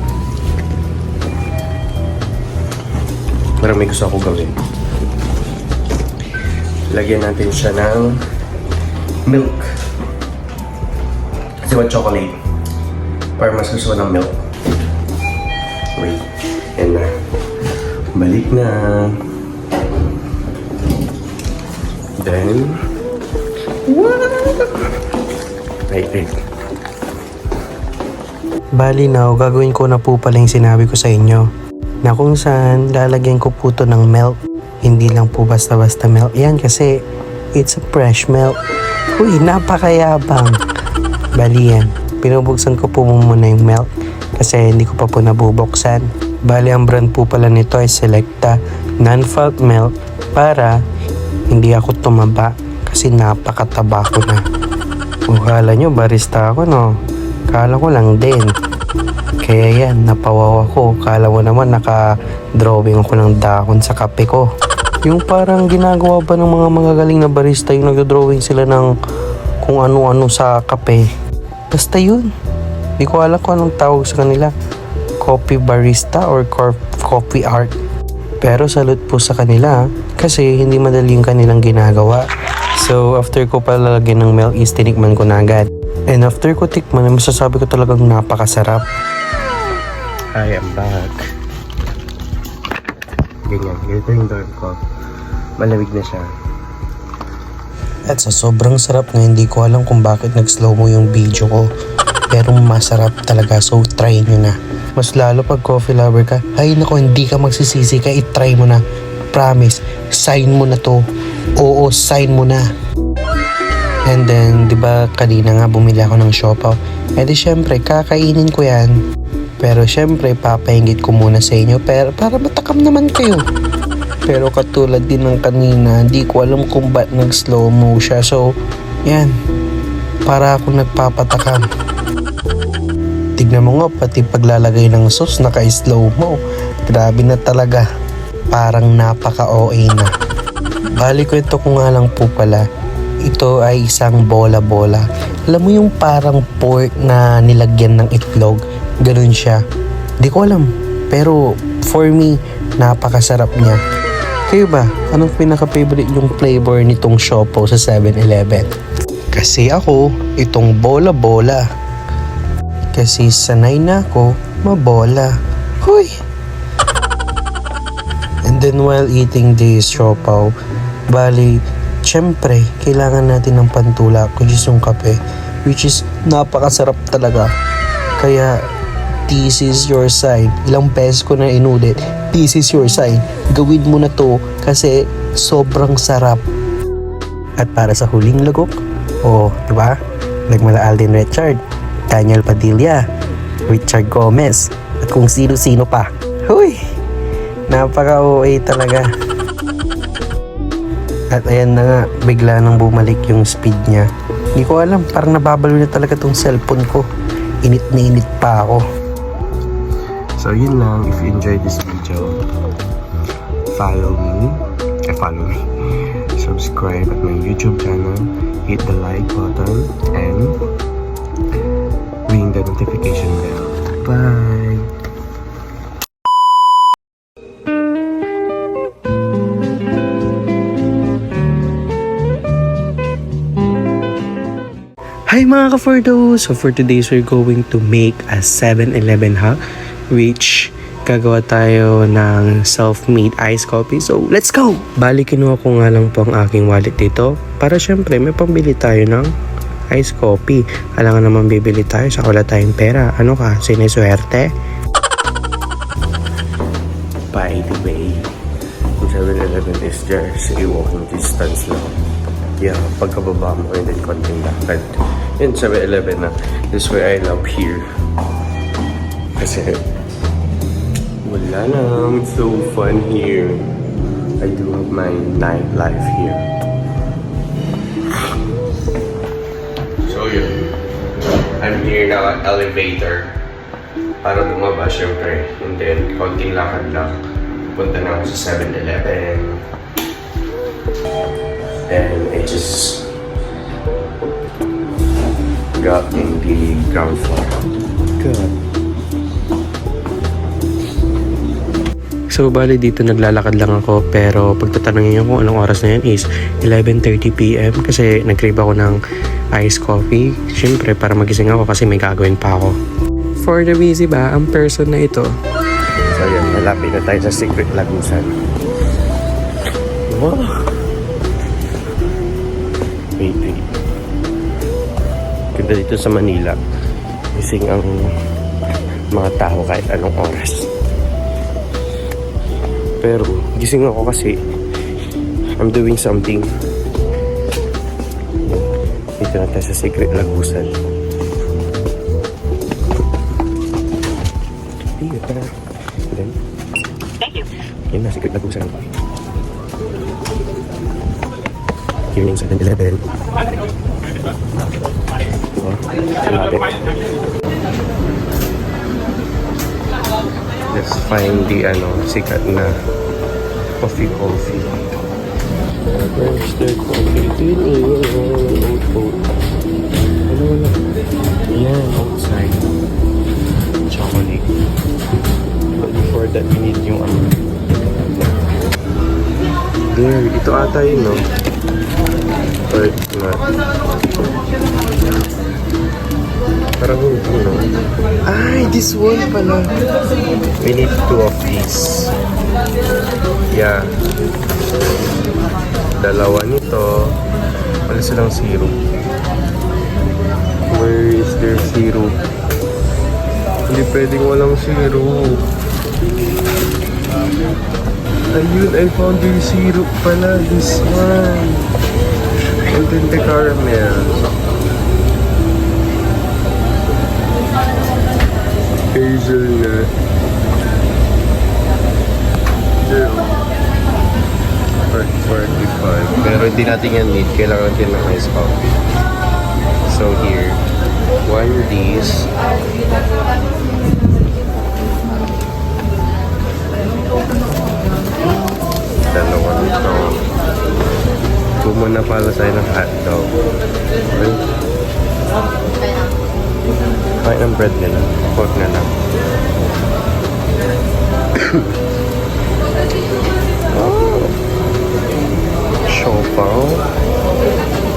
A: Parang may gusto ako gawin. Lagyan natin siya ng milk. Kasi chocolate. Para mas gusto ko ng milk. Wait. Yan na. Balik na. Then, wait.
B: Bali now, gagawin ko na po pala yung sinabi ko sa inyo. Na kung saan lalagyan ko po to ng milk. Hindi lang po basta-basta milk. Yan kasi it's a fresh milk. Uy, napakayabang. Bali yan. Pinubuksan ko po muna yung milk kasi hindi ko pa po nabubuksan. Bali ang brand po pala nito ay Selecta Non-Fat Milk para hindi ako tumaba kasi napakataba ko na. Kala nyo barista ako no? Kala ko lang din. Kaya yan, napawaw ako. Kala mo naman naka-drawing ako ng dahon sa kape ko. Yung parang ginagawa ba ng mga magagaling na barista yung nagdo-drawing sila ng kung ano-ano sa kape. Basta yun. Hindi ko alam kung anong tawag sa kanila. Coffee barista or coffee art. Pero salute po sa kanila kasi hindi madali yung kanilang ginagawa. So after ko palalagyan ng milk is tinikman ko na agad. And after ko tikman, masasabi ko talagang napakasarap.
A: I am back. Ganyan. Ganito yung dorm ko. Malamig na siya.
B: At sa sobrang sarap nga, hindi ko alam kung bakit nag-slow mo yung video ko. Pero masarap talaga, so try nyo na. Mas lalo pag coffee lover ka, ay nako, hindi ka magsisisi ka, i-try mo na. Promise, sign mo na to. Oo, sign mo na. And then, di ba kanina nga bumili ako ng siopaw. Eh di syempre, kakainin ko yan. Pero syempre, papahinggit ko muna sa inyo pero para matakam naman kayo. Pero katulad din ng kanina, di ko alam kung ba't nag-slow mo siya. So, yan. Para ako nagpapatakam. Tignan mo nga, pati paglalagay ng sauce, naka-slow mo. Grabe na talaga. Parang napaka-OA na. Bali kwento ko nga lang po pala. Ito ay isang bola-bola. Alam mo yung parang pork na nilagyan ng itlog? Ganun siya. Di ko alam. Pero for me, napakasarap niya. Kayo ba? Anong pinaka-favorite yung flavor nitong siopaw sa 7-Eleven? Kasi ako, itong bola-bola. Kasi sanay na ako mabola. Hoy! And then while eating this siopaw, bali, syempre, kailangan natin ng pantulak, which is yung kape, which is napakasarap talaga. Kaya, this is your sign. Ilang beses ko na inulit, this is your sign. Gawin mo na to kasi sobrang sarap. At para sa huling lagok, diba? Nagmala Alden Richard, Daniel Padilla, Richard Gomez, at kung sino-sino pa. Huy! Napaka-OA talaga. At ayan na nga, bigla nang bumalik yung speed niya. Hindi ko alam, parang nababalo na talaga tong cellphone ko. Init na init pa ako. So yun lang, if you enjoyed this video, follow me, subscribe at my YouTube channel, hit the like button, and ring the notification bell. Bye! Hi mga ka-Fordo! So for today's we're going to make a 7-Eleven hack, which gagawa tayo ng self-made iced coffee. So let's go! Bali kinuha ko nga lang po ang aking wallet dito para syempre may pambili tayo ng iced coffee. Alangan naman bibili tayo sa wala tayong pera. Ano ka? Siniswerte? By the way, yung 7-Eleven is just a walking distance lang. Yeah, pagkababa mo and then konting lakad. Yun, 7-Eleven na. This is why I love here. Kasi wala lang. It's so fun here. I do have my nightlife here. So yun. I'm here now at elevator. Para bumaba syempre. And then konting lakad lang. Punta na ako sa 7-Eleven. And I just got in the ground floor. Good. So, bali dito naglalakad lang ako pero pagtatanungin nyo kung anong oras na yan is 11:30 PM kasi nag-crave ako ng iced coffee. Siyempre, para magising ako kasi may gagawin pa ako. For the busy ba, ang person na ito? So, yan. Malapit na tayo sa Secret Lagusan. Wow! Wait. Ganda dito sa Manila. Gising ang mga tao kahit anong oras. Pero gising ako kasi I'm doing something. Dito na tayo sa Secret Lagusan. Then, thank you. Yun na, Secret Lagusan. Yun yung 7-Eleven. Let's find the sikat na coffee. Where's the coffee? Yan, outside. Chocolate. But before that, we need yung there, ito ata yun, no? Or not. Parang hindi, no? Ay, this one pala. We need 2 of these. Yeah. Dalawa nito. Wala silang syrup. Where is their syrup? Hindi pwedeng walang syrup. Ayun, I found their syrup pala. This one. And then the caramel. Hazelnut. Zero. 45. Pero hindi natin yan need. Kailangan natin ng iced coffee. So here, 1 of these. Dalawa nito. Muna pala tayo ng hotdog. Okay. Kahit ng bread nila. Pork na lang. Oh. Siopaw.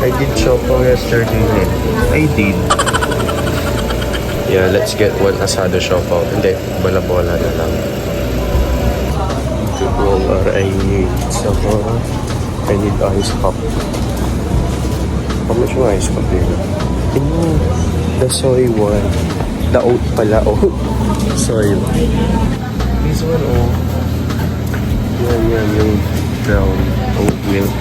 A: I did siopaw yesterday. I did. Yeah, let's get one asado siopaw. Hindi, bola-bola na lang. Ito po what I need. So, I need ice cup. How much yung ice cup yun? The soy one. The oat pala. Oh, soy. This one, oh. Yan, yung brown oat milk.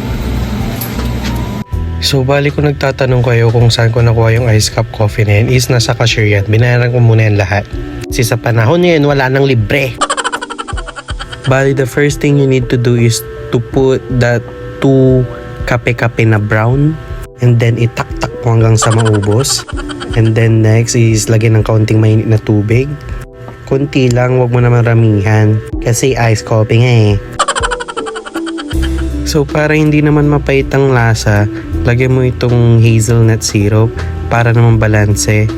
A: So, bali ko nagtatanong kayo kung saan ko nakuha yung ice cup coffee na yan is nasa cashier yan. Binayaran ko muna yan lahat. Kasi sa panahon ngayon, wala nang libre. Bali, the first thing you need to do is to put that 2 kape-kape na brown and then itaktak mo hanggang sa maubos. And then next is lagyan ng kaunting mainit na tubig. Kunti lang, wag mo naman ramihan. Kasi ice coffee nga eh. So, para hindi naman mapait ang lasa, lagyan mo itong hazelnut syrup para naman balanse.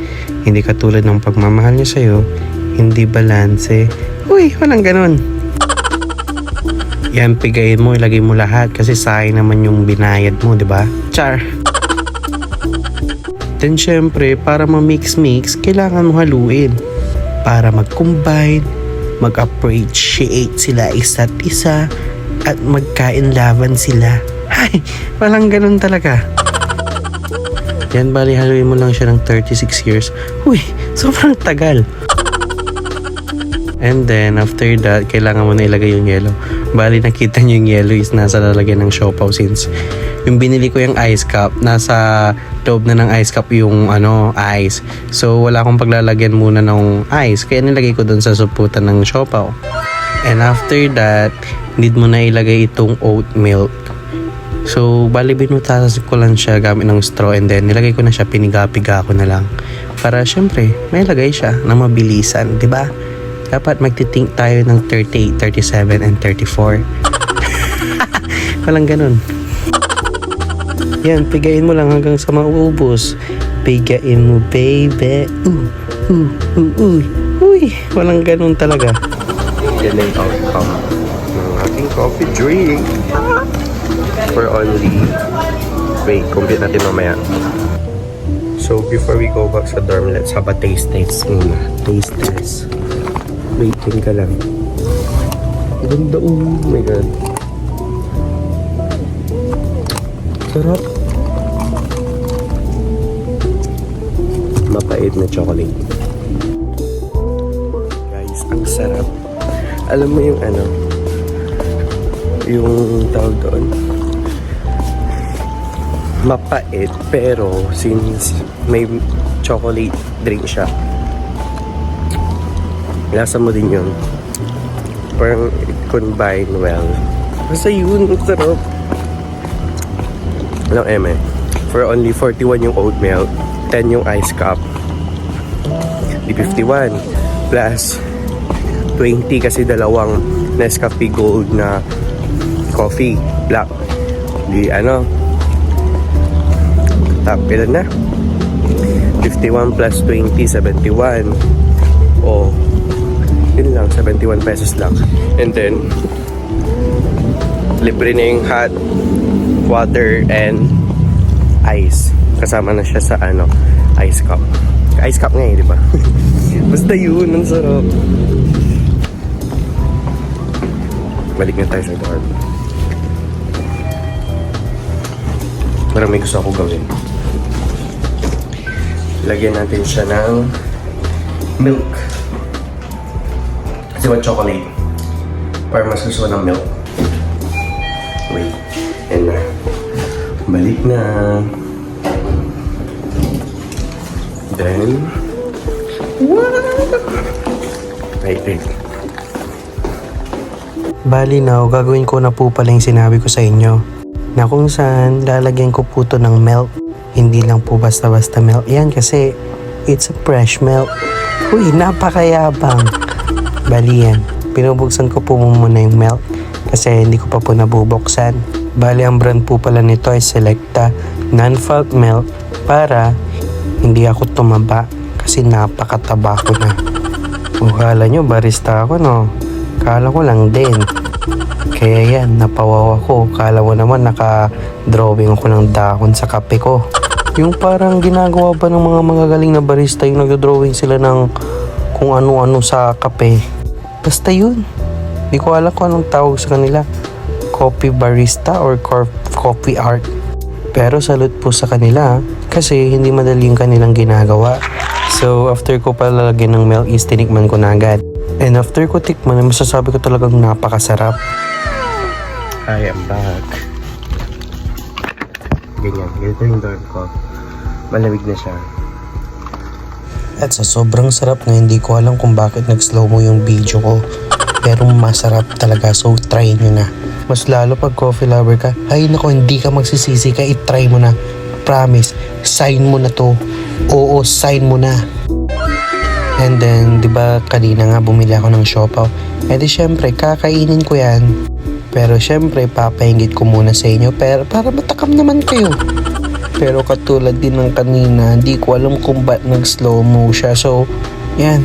A: Hindi katulad ng pagmamahal niya sa'yo, hindi balanse. Uy, walang ganun. Yan, pigayin mo, ilagay mo lahat kasi sayang naman yung binayad mo, di ba? Char! Then, syempre, para ma-mix-mix, kailangan mo haluin. Para mag-combine, mag-appreciate sila isa't isa, at magkainlaban sila. Ay, walang ganun talaga. Yan, bali haluin mo lang siya ng 36 years. Uy, sobrang tagal. And then, after that, kailangan mo na ilagay yung yelo. Bali, nakita nyo yung yelo is nasa lalagyan ng siopaw since yung binili ko yung ice cup, nasa loob na ng ice cup yung ice. So, wala akong paglalagyan muna ng ice. Kaya nilagay ko dun sa suputan ng siopaw. And after that, need mo na ilagay itong oat milk. So, bali binutasan ko lang siya gamit ng straw and then nilagay ko na siya, piniga-piga ko na lang. Para syempre, may lagay siya na mabilisan, di ba? Dapat magtitink tayo ng 38, 37, and 34. Walang ganun. Yan, pigain mo lang hanggang sa maubos. Pigain mo, baby. Uy, walang ganun talaga. Yan ang outcome ng ating coffee drink for only wait, compute natin mamaya. So before we go back sa dorm, let's have a taste test muna. Taste test. Waiting ka lang. Ganda, oh my god. Sarap. Mapait na chocolate. Guys, ang sarap. Alam mo yung yung tawag doon, mapait pero since may chocolate drink siya, lasa mo din yun, parang it combine well. Basta yun, ang sarap. For only 41 yung oat milk, 10 yung ice cup, di 51 plus 20 kasi dalawang Nescafe Gold na coffee black. Di top ilan na? 51 plus 20, 71. Oh, yun lang, 71 pesos lang. And then libre na yung hot water and ice. Kasama na siya sa ice cup. Ice cup nga eh, di ba? Basta yun, ang sarap. Balik na tayo sa dorm. Parang may gusto ako gawin. Lagyan natin siya ng milk. Kasi what chocolate? Para mas gusto ng milk. Wait. And na. Balik na. Then wait.
B: Bali now, gagawin ko na po pala yung sinabi ko sa inyo. Na kung saan lalagyan ko po to ng milk. Hindi lang po basta-basta milk. Yan kasi it's a fresh milk. Uy, napakayabang. Bali yan. Pinubuksan ko po muna yung milk. Kasi hindi ko pa po nabubuksan. Bali ang brand po pala nito ay Selecta Non-Fat Milk. Para hindi ako tumaba. Kasi napakataba ko na. Kala nyo barista ako, no? Kala ko lang din. Kaya yan, napawaw ako. Kala mo naman naka-drawing ako ng dahon sa kape ko. Yung parang ginagawa ba ng mga magagaling na barista yung nagdo-drawing sila ng kung ano-ano sa kape. Basta yun. Di ko alam kung anong tawag sa kanila. Coffee barista or coffee art. Pero salute po sa kanila kasi hindi madali yung kanilang ginagawa. So after ko palalagyan ng milk is tinikman ko na agad. And after ko tikman, masasabi ko talagang napakasarap.
A: I am back. Ganyan, ganito yung door ko. Malamig na siya.
B: At sa sobrang sarap na hindi ko alam kung bakit nag-slow mo yung video ko. Pero masarap talaga, so try nyo na. Mas lalo pag coffee lover ka, ay nako, hindi ka magsisisi ka, i-try mo na. Promise, sign mo na to. Oo, sign mo na. And then, di ba kanina nga bumili ako ng siopaw. Eh di syempre, kakainin ko yan. Pero syempre, papahinggit ko muna sa inyo para matakam naman kayo. Pero katulad din ng kanina, di ko alam kung ba't nag-slow mo siya. So, yan.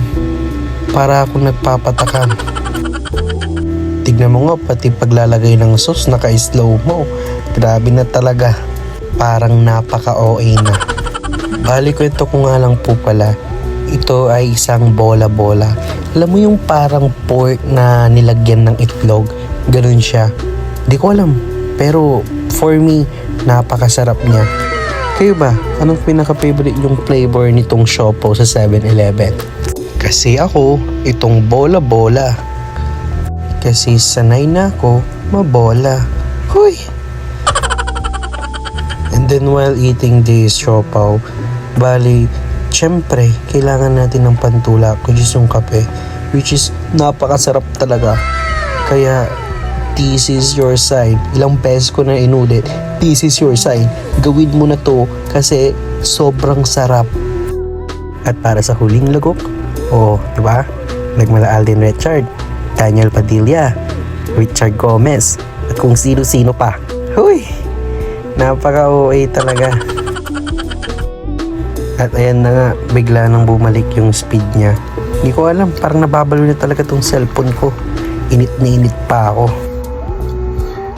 B: Para ako nagpapatakam. Tignan mo nga, pati paglalagay ng sauce, naka-slow mo. Grabe na talaga. Parang napaka-OA na. Bali kwento ko nga lang po pala. Ito ay isang bola-bola. Alam mo yung parang pork na nilagyan ng itlog? Ganun siya. Di ko alam. Pero for me, napakasarap niya. Kayo ba? Anong pinaka-favorite yung flavor nitong siopaw sa 7-Eleven? Kasi ako, itong bola-bola. Kasi sanay na ako mabola. Huy! And then while eating this siopaw, bali, syempre, kailangan natin ng pantulak, which is yung kape, which is napakasarap talaga. Kaya, this is your sign. Ilang beses ko na inulit, this is your sign. Gawin mo na to kasi sobrang sarap. At para sa huling lagok, diba? Nagmala Alden Richard, Daniel Padilla, Richard Gomez, at kung sino-sino pa. Huy! Napaka-OA talaga. At ayan na nga, bigla nang bumalik yung speed niya. Hindi ko alam, parang nababalo na talaga tong cellphone ko. Init na init pa ako.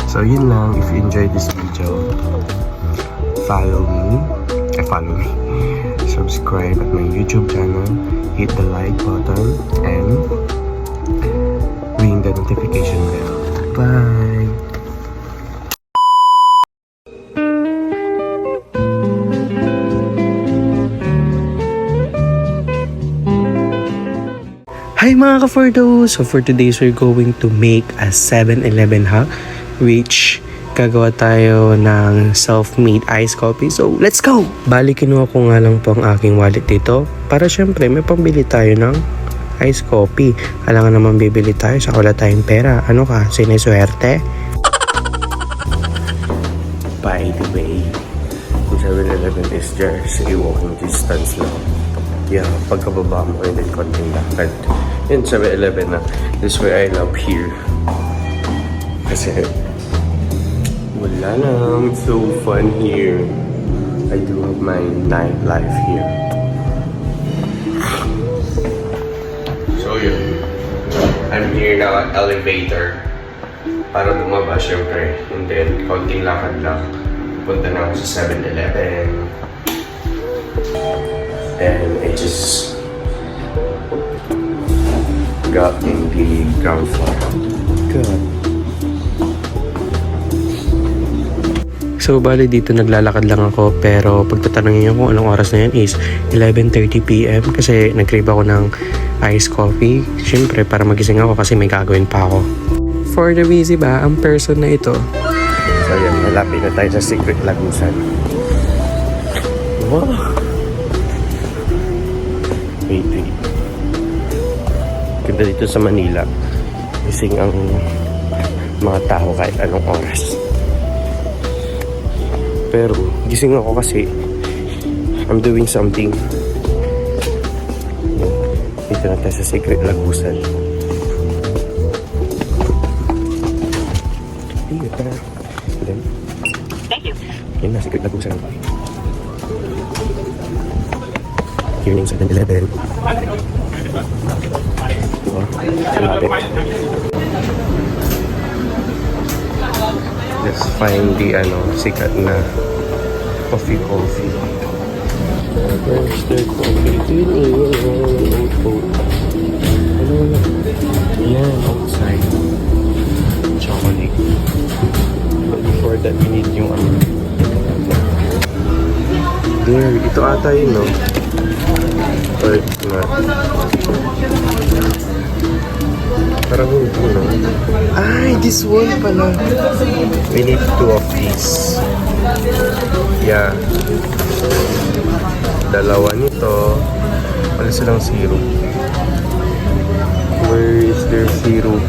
A: So yun lang, if you enjoyed this video, follow me, subscribe at my YouTube channel, hit the like button, and ring the notification bell. Bye! Hi mga ka-Fordo! So for today's we're going to make a 7-Eleven hack, which gagawa tayo ng self-made iced coffee. So let's go! Bali kinuha ko nga lang po ang aking wallet dito para syempre may pambili tayo ng iced coffee. Alangan naman bibili tayo sa wala tayong pera. Ano ka? Siniswerte? By the way, yung 7-Eleven is just a walking distance lang. Yeah, pagkababa mo and then konting lakad. Yun, 7-Eleven na. This is where I love here. Kasi wala lang. It's so fun here. I do have my nightlife here. So yun. I'm here now at elevator. Para bumaba syempre. And then konting lakad lang. Punta na ako sa 7-Eleven. And I just got in the ground floor. Good. So, bali dito naglalakad lang ako pero pagtatanungin niyo kung anong oras na yan is 11:30 PM kasi nag-crave ako ng iced coffee. Siyempre, para magising ako kasi may gagawin pa ako. For the busy ba, ang person na ito? So, yan. Malapit na tayo sa Secret Lagusan. Wow! Wait. Ganda dito sa Manila. Gising ang mga tao kahit anong oras. Pero gising ako kasi I'm doing something. Dito na tayo sa Secret Lagusan.
C: Thank you.
A: Yan na, Secret Lagusan. Here yung 7-Eleven. Diba? Malapit. Let's find the sikat na coffee. Where's the coffee? Yan, outside. Chocolate. But before that, we need yung there, ito ata yun, no? Or not. Parang hindi, no? Ay, this one pala. We need 2 of these. Yeah. Dalawa nito. Wala silang syrup. Where is their syrup?